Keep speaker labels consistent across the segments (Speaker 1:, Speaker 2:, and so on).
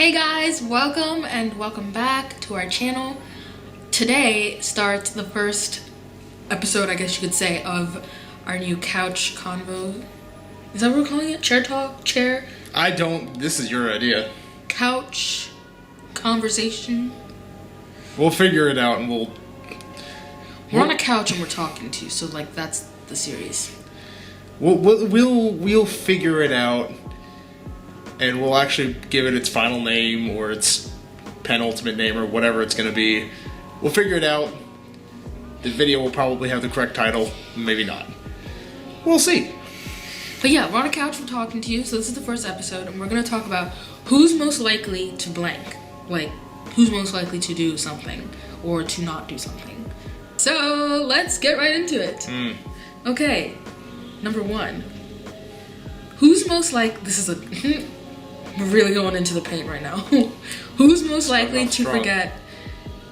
Speaker 1: Hey guys, welcome back to our channel. Today starts the first episode, I guess you could say, of our new couch convo. Is that what we're calling it? Chair talk? Chair?
Speaker 2: This is your idea.
Speaker 1: Couch conversation?
Speaker 2: We'll figure it out and
Speaker 1: We're on a couch and we're talking to you, so like that's the series.
Speaker 2: We'll figure it out. And we'll actually give it its final name or its penultimate name or whatever it's going to be. We'll figure it out. The video will probably have the correct title, maybe not. We'll see.
Speaker 1: But yeah, we're on a couch, we're talking to you, so this is the first episode, and we're going to talk about who's most likely to blank. Like, who's most likely to do something or to not do something. So, let's get right into it. Okay, number one. Who's most like, this is a... We're really going into the paint right now. Who's most likely to forget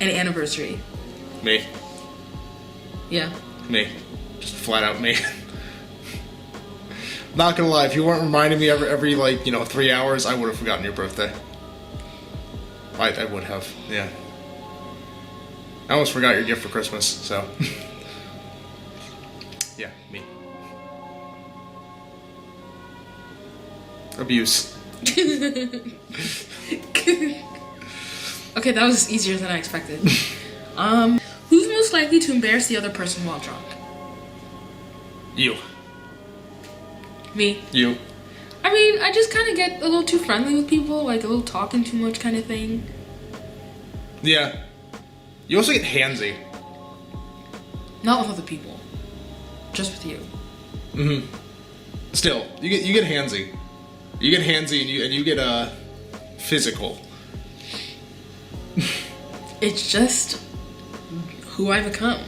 Speaker 1: an anniversary?
Speaker 2: Me.
Speaker 1: Yeah.
Speaker 2: Me. Just flat out me. Not gonna lie, if you weren't reminding me every 3 hours, I would have forgotten your birthday. I would have, yeah. I almost forgot your gift for Christmas, so. Yeah, me. Abuse.
Speaker 1: Okay, that was easier than I expected. Who's most likely to embarrass the other person while drunk?
Speaker 2: You.
Speaker 1: Me.
Speaker 2: You.
Speaker 1: I mean, I just kind of get a little too friendly with people, like a little talking too much kind of thing.
Speaker 2: Yeah. You also get handsy.
Speaker 1: Not with other people. Just with you.
Speaker 2: Mm-hmm. Still, you get handsy. You get handsy and you get physical.
Speaker 1: It's just who I become.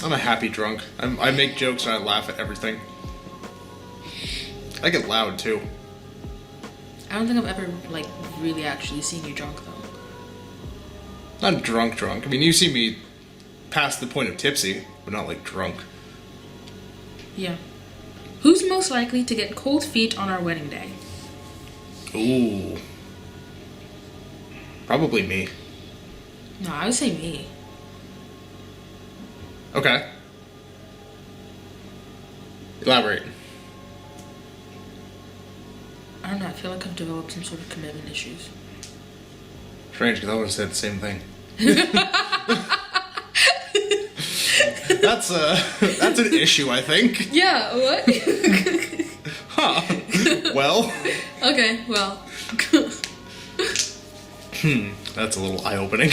Speaker 2: I'm a happy drunk. I make jokes and I laugh at everything. I get loud too.
Speaker 1: I don't think I've ever really actually seen you drunk though.
Speaker 2: Not drunk. I mean, you see me past the point of tipsy, but not like drunk.
Speaker 1: Yeah. Who's most likely to get cold feet on our wedding day?
Speaker 2: Ooh. Probably me.
Speaker 1: No, I would say me.
Speaker 2: Okay. Elaborate.
Speaker 1: I don't know, I feel like I've developed some sort of commitment issues.
Speaker 2: Strange, because I would have said the same thing. That's an issue, I think.
Speaker 1: Yeah, what?
Speaker 2: Huh. Well.
Speaker 1: Okay, well.
Speaker 2: That's a little eye-opening.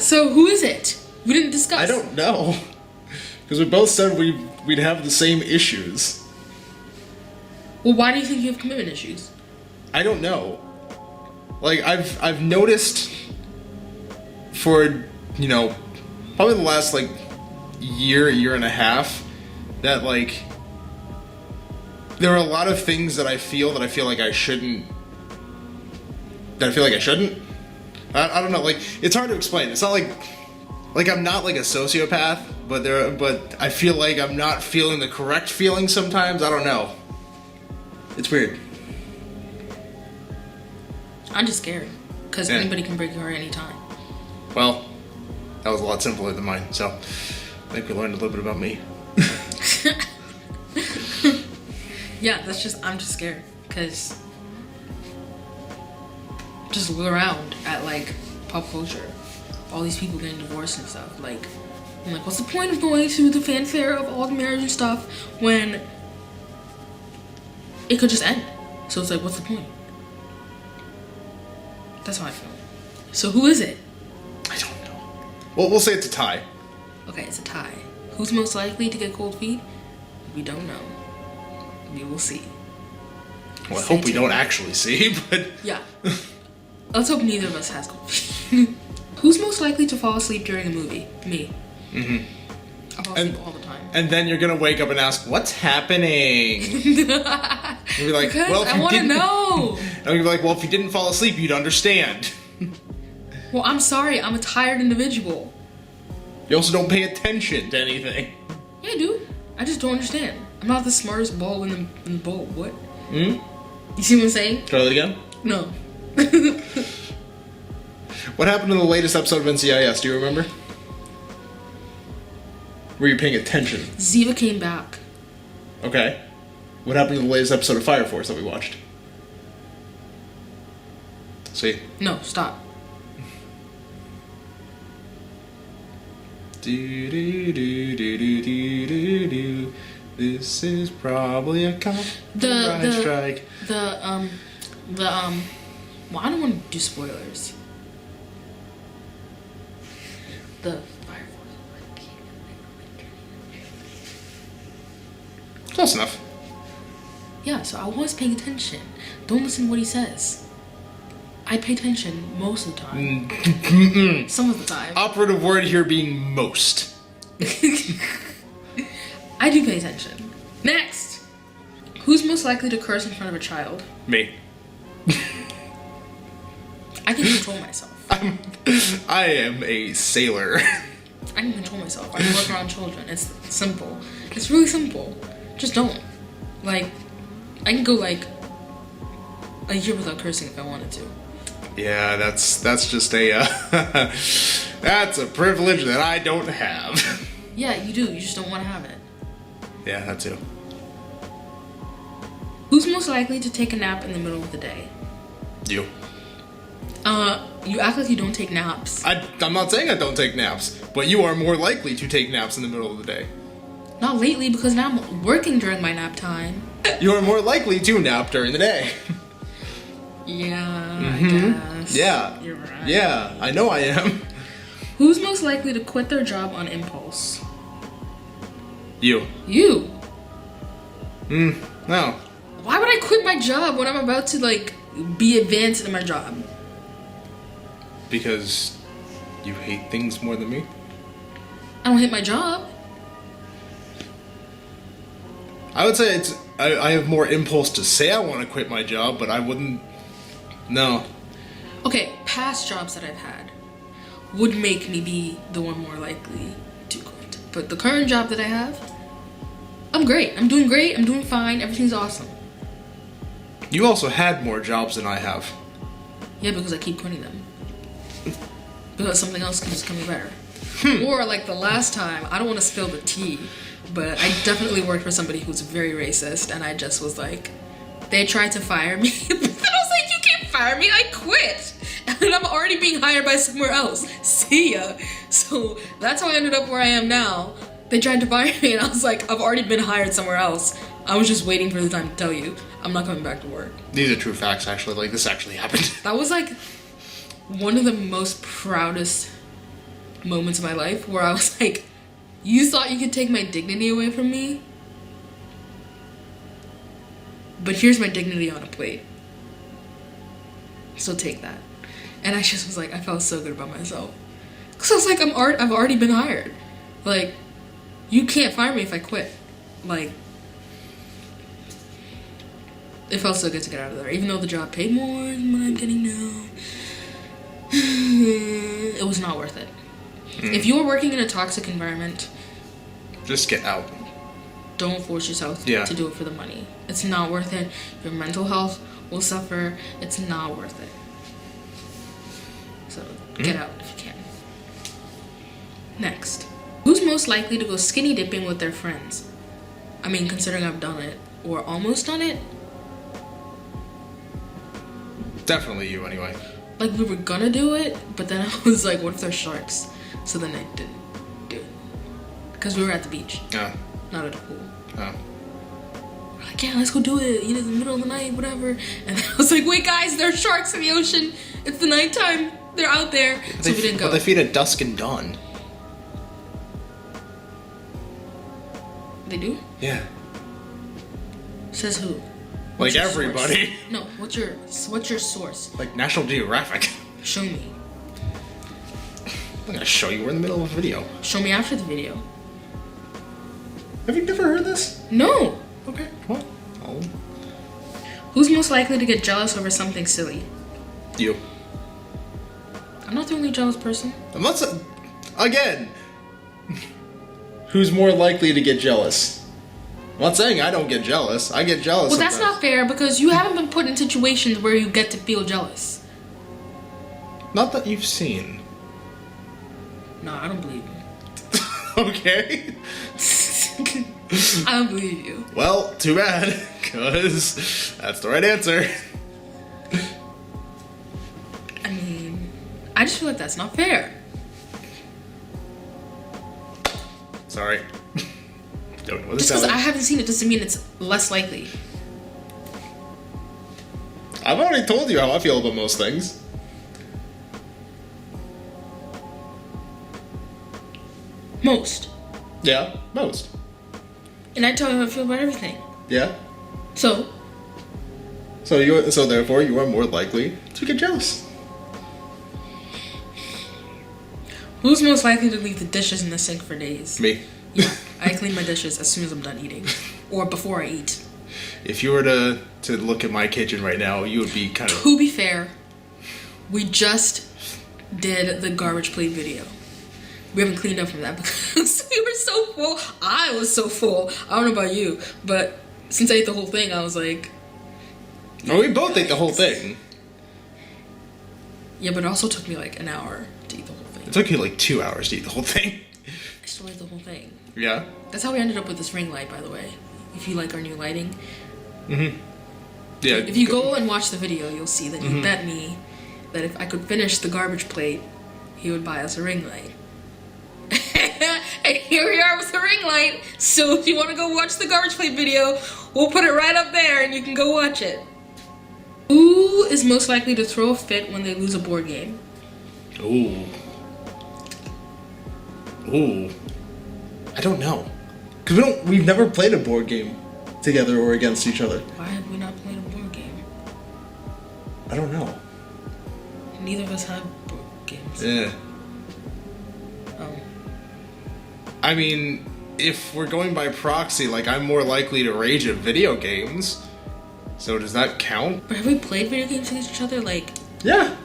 Speaker 1: So who is it? We didn't discuss.
Speaker 2: I don't know. Because we both said we'd have the same issues.
Speaker 1: Well, why do you think you have commitment issues?
Speaker 2: I don't know. Like, I've noticed for, probably the last, year and a half, that, there are a lot of things that I feel like I shouldn't. That I feel like I shouldn't. I don't know. It's hard to explain. It's not like I'm not a sociopath, but I feel like I'm not feeling the correct feeling sometimes. I don't know. It's weird.
Speaker 1: I'm just scared because anybody can break your heart anytime.
Speaker 2: Well, that was a lot simpler than mine. So I think we learned a little bit about me.
Speaker 1: Yeah, I'm just scared because just look around at pop culture, all these people getting divorced and stuff. I'm like, what's the point of going through the fanfare of all the marriage and stuff when it could just end? So it's what's the point? That's how I feel. So who is it?
Speaker 2: I don't know. Well, we'll say it's a tie.
Speaker 1: Okay, it's a tie. Who's most likely to get cold feet? We don't know. We will see.
Speaker 2: Well, I hope we don't actually see, but...
Speaker 1: Yeah. Let's hope neither of us has cold feet. Who's most likely to fall asleep during a movie? Me.
Speaker 2: Mm-hmm.
Speaker 1: I fall asleep all the time.
Speaker 2: And then you're gonna wake up and ask, what's happening? You'll be like,
Speaker 1: because
Speaker 2: well, if
Speaker 1: I want to know.
Speaker 2: And you'll be like, well, if you didn't fall asleep, you'd understand.
Speaker 1: Well, I'm sorry. I'm a tired individual.
Speaker 2: You also don't pay attention to anything.
Speaker 1: Yeah, I do. I just don't understand. I'm not the smartest ball in the bowl. What?
Speaker 2: Hmm?
Speaker 1: You see what I'm saying?
Speaker 2: Try that again?
Speaker 1: No.
Speaker 2: What happened in the latest episode of NCIS? Do you remember? Were you paying attention?
Speaker 1: Ziva came back.
Speaker 2: Okay. What happened in the latest episode of Fire Force that we watched? See?
Speaker 1: No, stop.
Speaker 2: Do, do, do, do, do, do, do, do. This is probably a copyright strike.
Speaker 1: Well, I don't want to do spoilers. The Fire Force.
Speaker 2: Close enough.
Speaker 1: Yeah, so I was paying attention. Don't listen to what he says. I pay attention most of the time. Some of the time.
Speaker 2: Operative word here being most.
Speaker 1: I do pay attention. Next! Who's most likely to curse in front of a child?
Speaker 2: Me.
Speaker 1: I can control myself.
Speaker 2: I am a sailor.
Speaker 1: I can control myself. I can work around children. It's simple. It's really simple. Just don't. Like, I can go like a year without cursing if I wanted to.
Speaker 2: Yeah, that's just a that's a privilege that I don't have.
Speaker 1: Yeah, you do. You just don't want to have it.
Speaker 2: Yeah, that too.
Speaker 1: Who's most likely to take a nap in the middle of the day?
Speaker 2: You.
Speaker 1: You act like you don't take naps.
Speaker 2: I'm not saying I don't take naps, but you are more likely to take naps in the middle of the day.
Speaker 1: Not lately, because now I'm working during my nap time.
Speaker 2: You are more likely to nap during the day.
Speaker 1: Yeah, I guess.
Speaker 2: Yeah.
Speaker 1: You're right.
Speaker 2: Yeah, I know I am.
Speaker 1: Who's most likely to quit their job on impulse?
Speaker 2: You.
Speaker 1: You.
Speaker 2: No.
Speaker 1: Why would I quit my job when I'm about to, like, be advanced in my job?
Speaker 2: Because you hate things more than me?
Speaker 1: I don't hate my job.
Speaker 2: I would say I have more impulse to say I want to quit my job, but I wouldn't. No.
Speaker 1: Okay, past jobs that I've had would make me be the one more likely to quit. But the current job that I have, I'm great. I'm doing great. I'm doing fine. Everything's awesome.
Speaker 2: You also had more jobs than I have.
Speaker 1: Yeah, because I keep quitting them. Because something else keeps coming better. Or like the last time, I don't want to spill the tea, but I definitely worked for somebody who's very racist, and I just was like, they tried to fire me, but then I was like, you can't fire me, I quit! And I'm already being hired by somewhere else. See ya. So that's how I ended up where I am now. They tried to fire me, and I was like, I've already been hired somewhere else. I was just waiting for the time to tell you, I'm not coming back to work.
Speaker 2: These are true facts, actually. Like, this actually happened.
Speaker 1: That was like one of the most proudest moments of my life, where I was like, you thought you could take my dignity away from me? But here's my dignity on a plate. So take that. And I just was like, I felt so good about myself. Because I was like, I've already been hired. Like, you can't fire me if I quit. Like, it felt so good to get out of there. Even though the job paid more than what I'm getting now. It was not worth it. If you are working in a toxic environment,
Speaker 2: just get out.
Speaker 1: Don't force yourself to do it for the money. It's not worth it. Your mental health will suffer. It's not worth it. So get out if you can. Next. Who's most likely to go skinny dipping with their friends? I mean, considering I've done it, or almost done it.
Speaker 2: Definitely you, anyway.
Speaker 1: Like, we were gonna do it, but then I was like, what if they're sharks? So then I didn't do it. Because we were at the beach.
Speaker 2: Oh.
Speaker 1: Not at a pool.
Speaker 2: Oh.
Speaker 1: We're like, yeah, let's go do it. You know, in the middle of the night, whatever. And then I was like, wait, guys, there are sharks in the ocean. It's the nighttime. They're out there. So we didn't go.
Speaker 2: But they feed at dusk and dawn.
Speaker 1: They do?
Speaker 2: Yeah.
Speaker 1: Says who?
Speaker 2: Like everybody.
Speaker 1: Source? No, what's your source?
Speaker 2: Like National Geographic.
Speaker 1: Show me.
Speaker 2: I'm gonna show you. We're in the middle of a video.
Speaker 1: Show me after the video.
Speaker 2: Have you never heard this?
Speaker 1: No.
Speaker 2: Okay, what? Oh.
Speaker 1: Who's most likely to get jealous over something silly?
Speaker 2: You.
Speaker 1: I'm not the only jealous person.
Speaker 2: I'm not again. Who's more likely to get jealous? I'm not saying I don't get jealous. I get jealous.
Speaker 1: Well, that's
Speaker 2: sometimes.
Speaker 1: not fair because you haven't been put in situations where you get to feel jealous.
Speaker 2: Not that you've seen.
Speaker 1: No, I don't believe you.
Speaker 2: Okay.
Speaker 1: I don't believe you.
Speaker 2: Well, too bad, because that's the right answer.
Speaker 1: I mean, I just feel like that's not fair.
Speaker 2: Sorry. Don't know what
Speaker 1: Just
Speaker 2: to
Speaker 1: because
Speaker 2: tell
Speaker 1: I
Speaker 2: you.
Speaker 1: haven't seen it doesn't mean it's less likely.
Speaker 2: I've already told you how I feel about most things.
Speaker 1: Most.
Speaker 2: Yeah, most.
Speaker 1: And I tell you how I feel about everything.
Speaker 2: Yeah.
Speaker 1: So,
Speaker 2: So therefore you are more likely to get jealous.
Speaker 1: who's most likely to leave the dishes in the sink for days?
Speaker 2: Me.
Speaker 1: Yeah, I clean my dishes as soon as I'm done eating. Or before I eat.
Speaker 2: If you were to look at my kitchen right now, you would be kind of...
Speaker 1: To be fair, we just did the garbage plate video. We haven't cleaned up from that because we were so full. I was so full. I don't know about you, but since I ate the whole thing, I was like...
Speaker 2: Oh, we both ate the whole thing.
Speaker 1: Yeah, but it also took me like an hour to eat the whole thing.
Speaker 2: It took you like 2 hours to eat the whole thing.
Speaker 1: I still ate the whole thing.
Speaker 2: Yeah?
Speaker 1: That's how we ended up with this ring light, by the way. If you like our new lighting.
Speaker 2: Mm-hmm. Yeah.
Speaker 1: If you go and watch the video, you'll see that he bet me that if I could finish the garbage plate, he would buy us a ring light. And here we are with the ring light. So if you want to go watch the garbage plate video, we'll put it right up there and you can go watch it. Who is most likely to throw a fit when they lose a board game?
Speaker 2: Ooh. Ooh. I don't know. Because we've never played a board game together or against each other.
Speaker 1: Why have we not played a board game?
Speaker 2: I don't know.
Speaker 1: Neither of us have board games.
Speaker 2: Yeah.
Speaker 1: Oh.
Speaker 2: I mean, if we're going by proxy, like, I'm more likely to rage at video games. So does that count?
Speaker 1: But have we played video games against each other? Like,
Speaker 2: Yeah.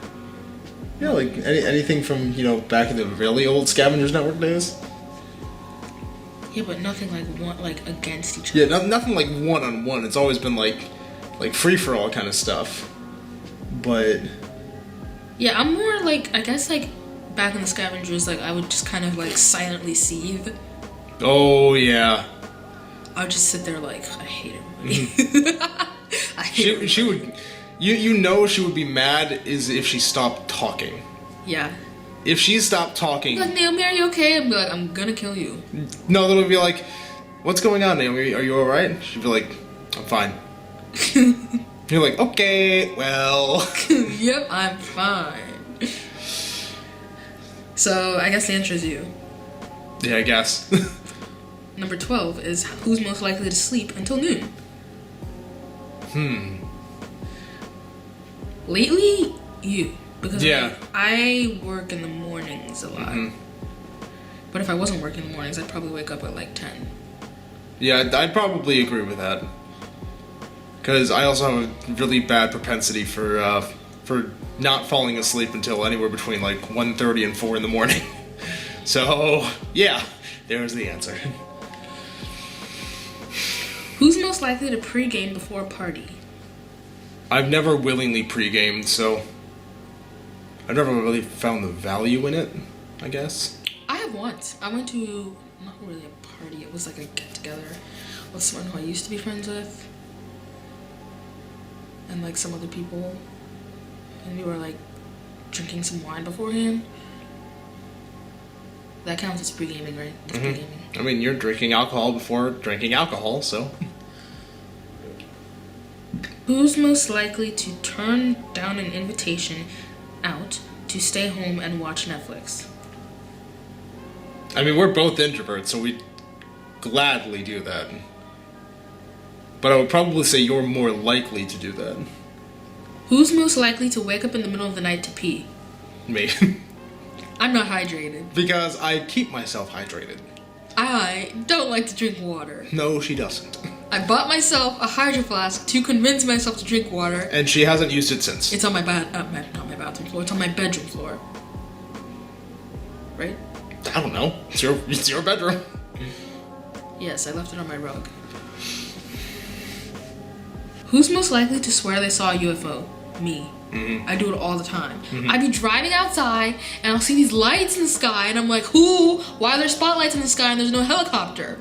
Speaker 2: Yeah, like anything from, back in the really old Scavengers Network days.
Speaker 1: yeah, but nothing like against each other.
Speaker 2: Yeah, nothing like one-on-one. It's always been like free-for-all kind of stuff. But...
Speaker 1: Yeah, I'm more like, I guess like back in the Scavengers, like I would just kind of like silently seethe.
Speaker 2: Oh, yeah.
Speaker 1: I would just sit there like, I hate everybody. I hate everybody.
Speaker 2: She would... You know she would be mad is if she stopped talking.
Speaker 1: Yeah.
Speaker 2: If she stopped talking...
Speaker 1: Like, Naomi, are you okay? I'd be like, I'm gonna kill you.
Speaker 2: No, then would be like, what's going on, Naomi? Are you alright? She'd be like, I'm fine. You're like, okay, well...
Speaker 1: Yep, I'm fine. So, I guess the answer is you.
Speaker 2: Yeah, I guess.
Speaker 1: Number 12 is who's most likely to sleep until noon? Lately, you. Because
Speaker 2: Yeah.
Speaker 1: I work in the mornings a lot. But if I wasn't working in the mornings, I'd probably wake up at like 10.
Speaker 2: Yeah, I'd probably agree with that. Because I also have a really bad propensity for not falling asleep until anywhere between like 1:30 and 4 in the morning. So, yeah, there's the answer.
Speaker 1: Who's most likely to pregame before a party?
Speaker 2: I've never willingly pre-gamed, so I've never really found the value in it, I guess.
Speaker 1: I have once. I went to, not really a party, it was like a get-together with someone who I used to be friends with. And like some other people. And we were like drinking some wine beforehand. That counts as pre-gaming, right? It's pre-gaming.
Speaker 2: I mean, you're drinking alcohol before drinking alcohol, so...
Speaker 1: Who's most likely to turn down an invitation out to stay home and watch Netflix?
Speaker 2: I mean, we're both introverts, so we'd gladly do that. But I would probably say you're more likely to do that.
Speaker 1: Who's most likely to wake up in the middle of the night to pee?
Speaker 2: Me.
Speaker 1: I'm not hydrated.
Speaker 2: Because I keep myself hydrated.
Speaker 1: I don't like to drink water.
Speaker 2: No, she doesn't.
Speaker 1: I bought myself a Hydro Flask to convince myself to drink water.
Speaker 2: And she hasn't used it since.
Speaker 1: It's on my not my bathroom floor. It's on my bedroom floor. Right?
Speaker 2: I don't know. It's your bedroom.
Speaker 1: Yes, I left it on my rug. Who's most likely to swear they saw a UFO? Me.
Speaker 2: Mm-hmm.
Speaker 1: I do it all the time.
Speaker 2: Mm-hmm.
Speaker 1: I'd be driving outside and I'll see these lights in the sky and I'm like, who? Why are there spotlights in the sky and there's no helicopter?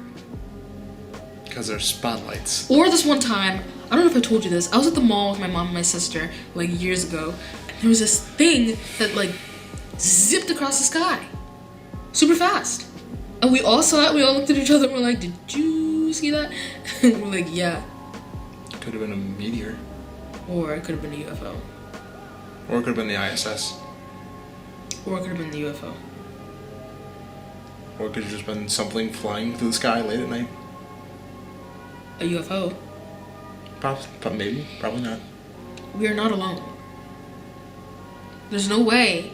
Speaker 2: Because there's spotlights.
Speaker 1: Or this one time, I don't know if I told you this, I was at the mall with my mom and my sister like years ago. And there was this thing that like zipped across the sky. Super fast. And we all saw it, we all looked at each other and we're like, did you see that? And we're like, yeah.
Speaker 2: Could have been a meteor.
Speaker 1: Or it could have been a UFO.
Speaker 2: Or it could have been the ISS.
Speaker 1: Or it could have been the UFO.
Speaker 2: Or it could have just been something flying through the sky late at night.
Speaker 1: A UFO.
Speaker 2: Maybe. Probably not.
Speaker 1: We are not alone. There's no way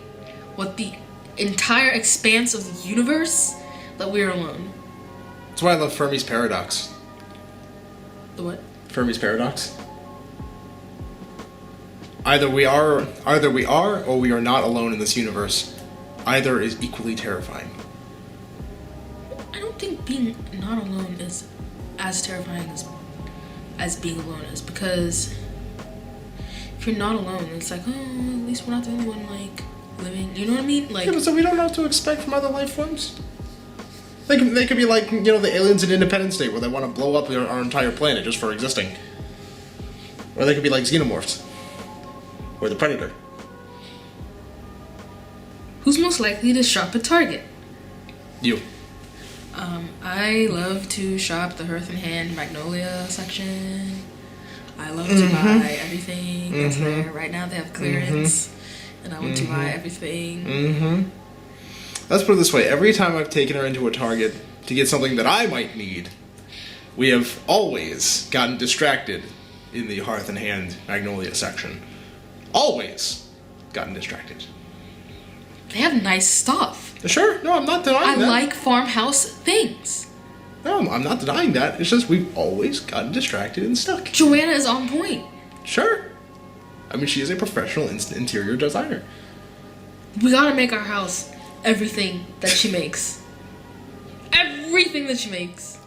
Speaker 1: with the entire expanse of the universe that we are alone.
Speaker 2: That's why I love Fermi's paradox.
Speaker 1: The what?
Speaker 2: Fermi's paradox. Either we are or we are not alone in this universe. Either is equally terrifying.
Speaker 1: I don't think being not alone is as terrifying as being alone is, because if you're not alone, it's like, oh, at least we're not the only one like living. You know what I mean? Like,
Speaker 2: yeah, but so we don't know what to expect from other life forms. They could be like, you know, the aliens in Independence Day, where they want to blow up our entire planet just for existing. Or they could be like xenomorphs. Or the Predator.
Speaker 1: Who's most likely to shop at Target?
Speaker 2: You.
Speaker 1: I love to shop the Hearth and Hand Magnolia section. I love to buy everything that's there. Right now they have clearance, and I want to buy everything.
Speaker 2: Let's put it this way. Every time I've taken her into a Target to get something that I might need, we have always gotten distracted in the Hearth and Hand Magnolia section. Always gotten distracted.
Speaker 1: They have nice stuff.
Speaker 2: Sure, no, I'm not denying that.
Speaker 1: I like farmhouse things.
Speaker 2: No, I'm not denying that. It's just we've always gotten distracted and stuck.
Speaker 1: Joanna is on point.
Speaker 2: Sure. I mean, she is a professional interior designer.
Speaker 1: We gotta make our house everything that she makes. Everything that she makes.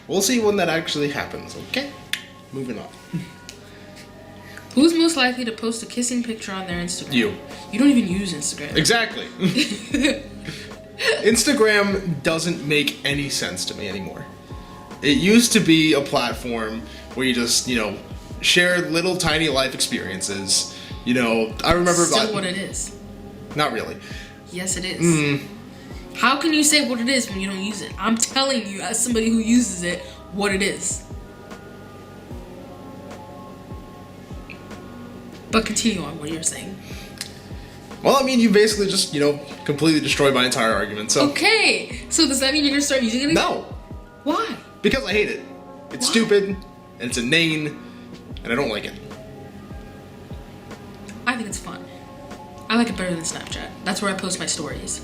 Speaker 2: We'll see when that actually happens, okay? Moving on.
Speaker 1: Who's most likely to post a kissing picture on their Instagram?
Speaker 2: You.
Speaker 1: You don't even use Instagram.
Speaker 2: Exactly. Instagram doesn't make any sense to me anymore. It used to be a platform where you just, you know, share little tiny life experiences. You know, I remember...
Speaker 1: Still what it is.
Speaker 2: Not really.
Speaker 1: Yes, it is. How can you say what it is when you don't use it? I'm telling you, as somebody who uses it, what it is. But continue on what you're saying.
Speaker 2: Well, I mean, you basically just, you know, completely destroyed my entire argument, so...
Speaker 1: Okay, so does that mean you're gonna start using it again?
Speaker 2: No.
Speaker 1: Why?
Speaker 2: Because I hate it. It's stupid, and it's inane, and I don't like it.
Speaker 1: I think it's fun. I like it better than Snapchat. That's where I post my stories.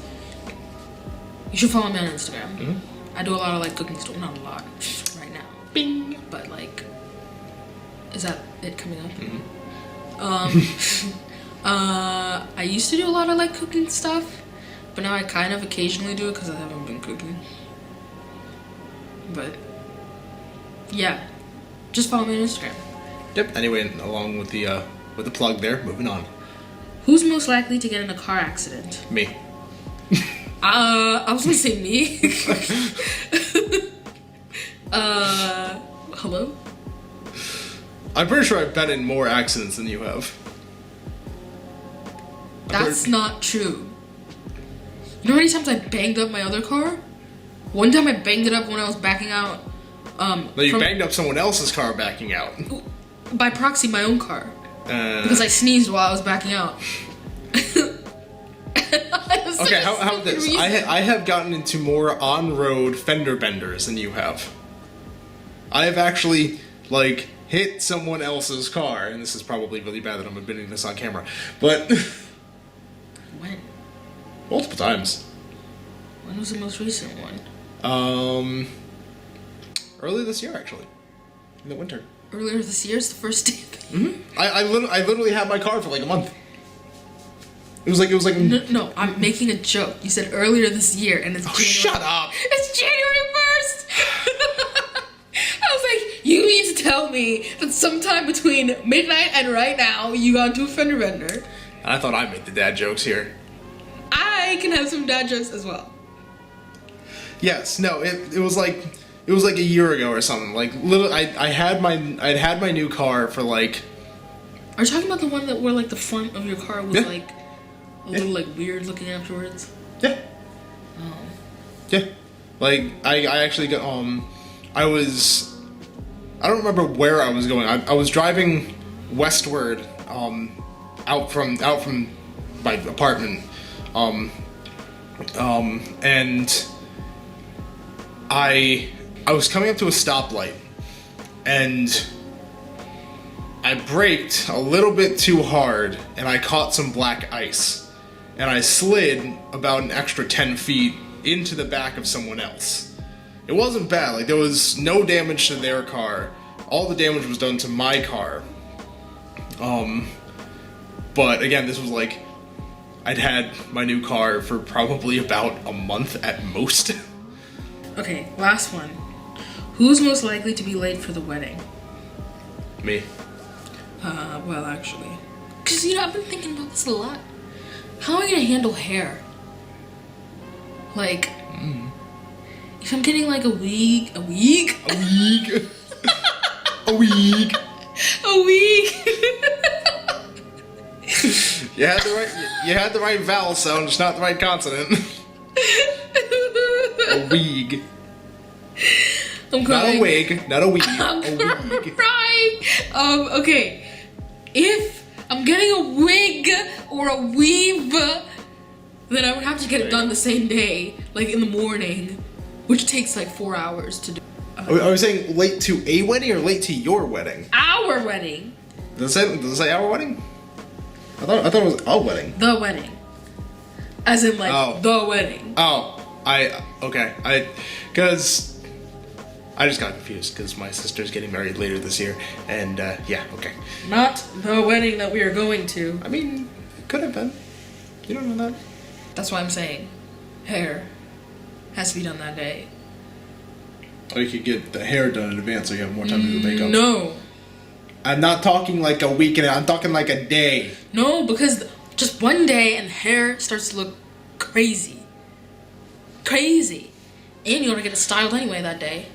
Speaker 1: You should follow me on Instagram. I do a lot of, like, cooking stories. Not a lot right now.
Speaker 2: Bing.
Speaker 1: But, like... Is that it coming up? I used to do a lot of like cooking stuff, but now I kind of occasionally do it because I haven't been cooking. But yeah, just follow me on Instagram.
Speaker 2: Yep. Anyway, along with the plug there, moving on.
Speaker 1: Who's most likely to get in a car accident?
Speaker 2: Me.
Speaker 1: I was gonna say me. Hello?
Speaker 2: I'm pretty sure I've been in more accidents than you have.
Speaker 1: That's not true. You know how many times I banged up my other car? One time I banged it up when I was backing out.
Speaker 2: No, you banged up someone else's car backing out.
Speaker 1: By proxy, my own car. Because I sneezed while I was backing out.
Speaker 2: Okay, how about this? I have gotten into more on-road fender benders than you have. I have actually, like, hit someone else's car, and this is probably really bad that I'm admitting this on camera, but...
Speaker 1: When?
Speaker 2: Multiple times.
Speaker 1: When was the most recent one?
Speaker 2: Early this year, actually. In the winter.
Speaker 1: Earlier this year is the first day.
Speaker 2: I literally had my car for like a month. It was like
Speaker 1: No, I'm making a joke. You said earlier this year, and it's January.
Speaker 2: Shut up!
Speaker 1: It's January 1st. I was like, You need to tell me that sometime between midnight and right now, you got into a fender bender.
Speaker 2: I thought I made the dad jokes here.
Speaker 1: I can have some dad jokes as well.
Speaker 2: Yes, no, it was like a year ago or something. Like I'd had my new car for like.
Speaker 1: Are you talking about the one that where like the front of your car was like a little like weird looking afterwards?
Speaker 2: Yeah.
Speaker 1: Oh.
Speaker 2: Yeah. Like I actually got I don't remember where I was going. I was driving westward out from my apartment and I was coming up to a stoplight and I braked a little bit too hard and I caught some black ice and I slid about an extra 10 feet into the back of someone else. It wasn't bad, like there was no damage to their car. All the damage was done to my car. But again, this was like, I'd had my new car for probably about a month at most.
Speaker 1: Okay, last one. Who's most likely to be late for the wedding?
Speaker 2: Me.
Speaker 1: Well, actually. Because, I've been thinking about this a lot. How am I going to handle hair? Like, if I'm getting like a wig. A week.
Speaker 2: You had the right vowel sound, just not the right consonant. A wig.
Speaker 1: I'm crying.
Speaker 2: Not a wig, not a wig.
Speaker 1: I'm
Speaker 2: a wig.
Speaker 1: crying. Okay. If I'm getting a wig or a weave, then I would have to get it done the same day, like in the morning, which takes like 4 hours to do.
Speaker 2: Are we saying late to a wedding or late to your wedding?
Speaker 1: Our wedding.
Speaker 2: Does it say our wedding? I thought it was a wedding.
Speaker 1: The wedding. As in like the wedding.
Speaker 2: Oh, because I just got confused because my sister's getting married later this year, and yeah, okay.
Speaker 1: Not the wedding that we are going to.
Speaker 2: I mean, it could have been. You don't know that.
Speaker 1: That's why I'm saying hair has to be done that day.
Speaker 2: Or you could get the hair done in advance so you have more time to do the makeup.
Speaker 1: No.
Speaker 2: I'm not talking like a weekend, I'm talking like a day.
Speaker 1: No, because just one day and hair starts to look crazy. Crazy. And you want to get it styled anyway that day.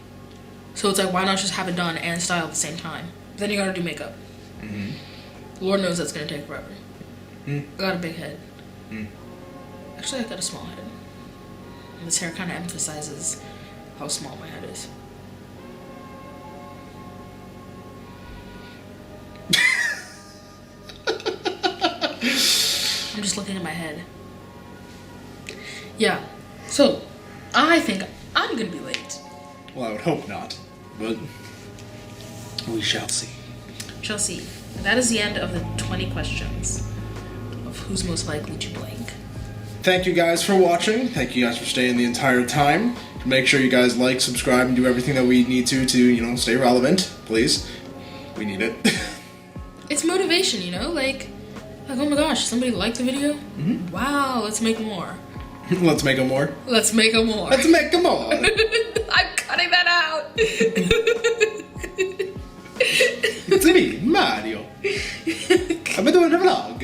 Speaker 1: So it's like, why not just have it done and styled at the same time? Then you gotta do makeup.
Speaker 2: Mm-hmm.
Speaker 1: Lord knows that's gonna take forever.
Speaker 2: Mm.
Speaker 1: I got a big head.
Speaker 2: Mm.
Speaker 1: Actually, I got a small head. And this hair kind of emphasizes how small my head is. I'm just looking at my head. Yeah. So, I think I'm gonna be late.
Speaker 2: Well, I would hope not, but we shall see.
Speaker 1: Shall see. That is the end of the 20 questions of who's most likely to blank.
Speaker 2: Thank you guys for watching. Thank you guys for staying the entire time. Make sure you guys like, subscribe, and do everything that we need to stay relevant, please. We need it.
Speaker 1: It's motivation, like, oh my gosh, somebody liked the video? Mm-hmm. Wow, let's make more.
Speaker 2: Let's make them more.
Speaker 1: Let's make them more.
Speaker 2: Let's make them more.
Speaker 1: I'm cutting that out.
Speaker 2: It's me, Mario. I've been doing a vlog.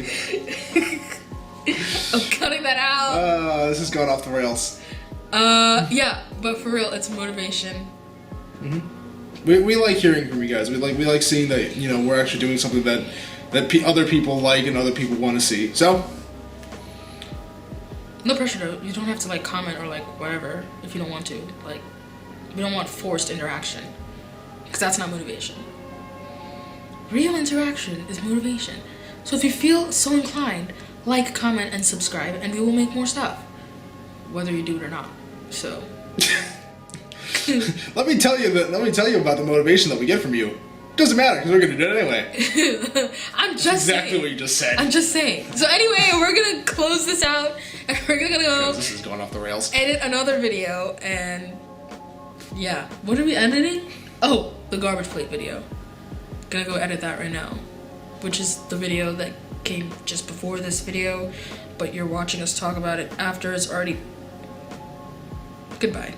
Speaker 1: I'm cutting that out.
Speaker 2: This is going off the rails.
Speaker 1: Yeah, but for real, it's motivation.
Speaker 2: Mm-hmm. We like hearing from you guys. We like seeing that we're actually doing something that other people like and other people want to see. So
Speaker 1: no pressure though. You don't have to comment or whatever if you don't want to. We don't want forced interaction because that's not motivation. Real interaction is motivation. So if you feel so inclined, comment, and subscribe, and we will make more stuff, whether you do it or not. So.
Speaker 2: Let me tell you about the motivation that we get from you. Doesn't matter because we're gonna do it anyway.
Speaker 1: I'm just
Speaker 2: exactly
Speaker 1: saying.
Speaker 2: What you just said.
Speaker 1: I'm just saying. So anyway, we're gonna close this out, and we're gonna go.
Speaker 2: This is going off the rails.
Speaker 1: Edit another video, and yeah, what are we editing? Oh, the garbage plate video. Gonna go edit that right now, which is the video that came just before this video, but you're watching us talk about it after it's already. Goodbye.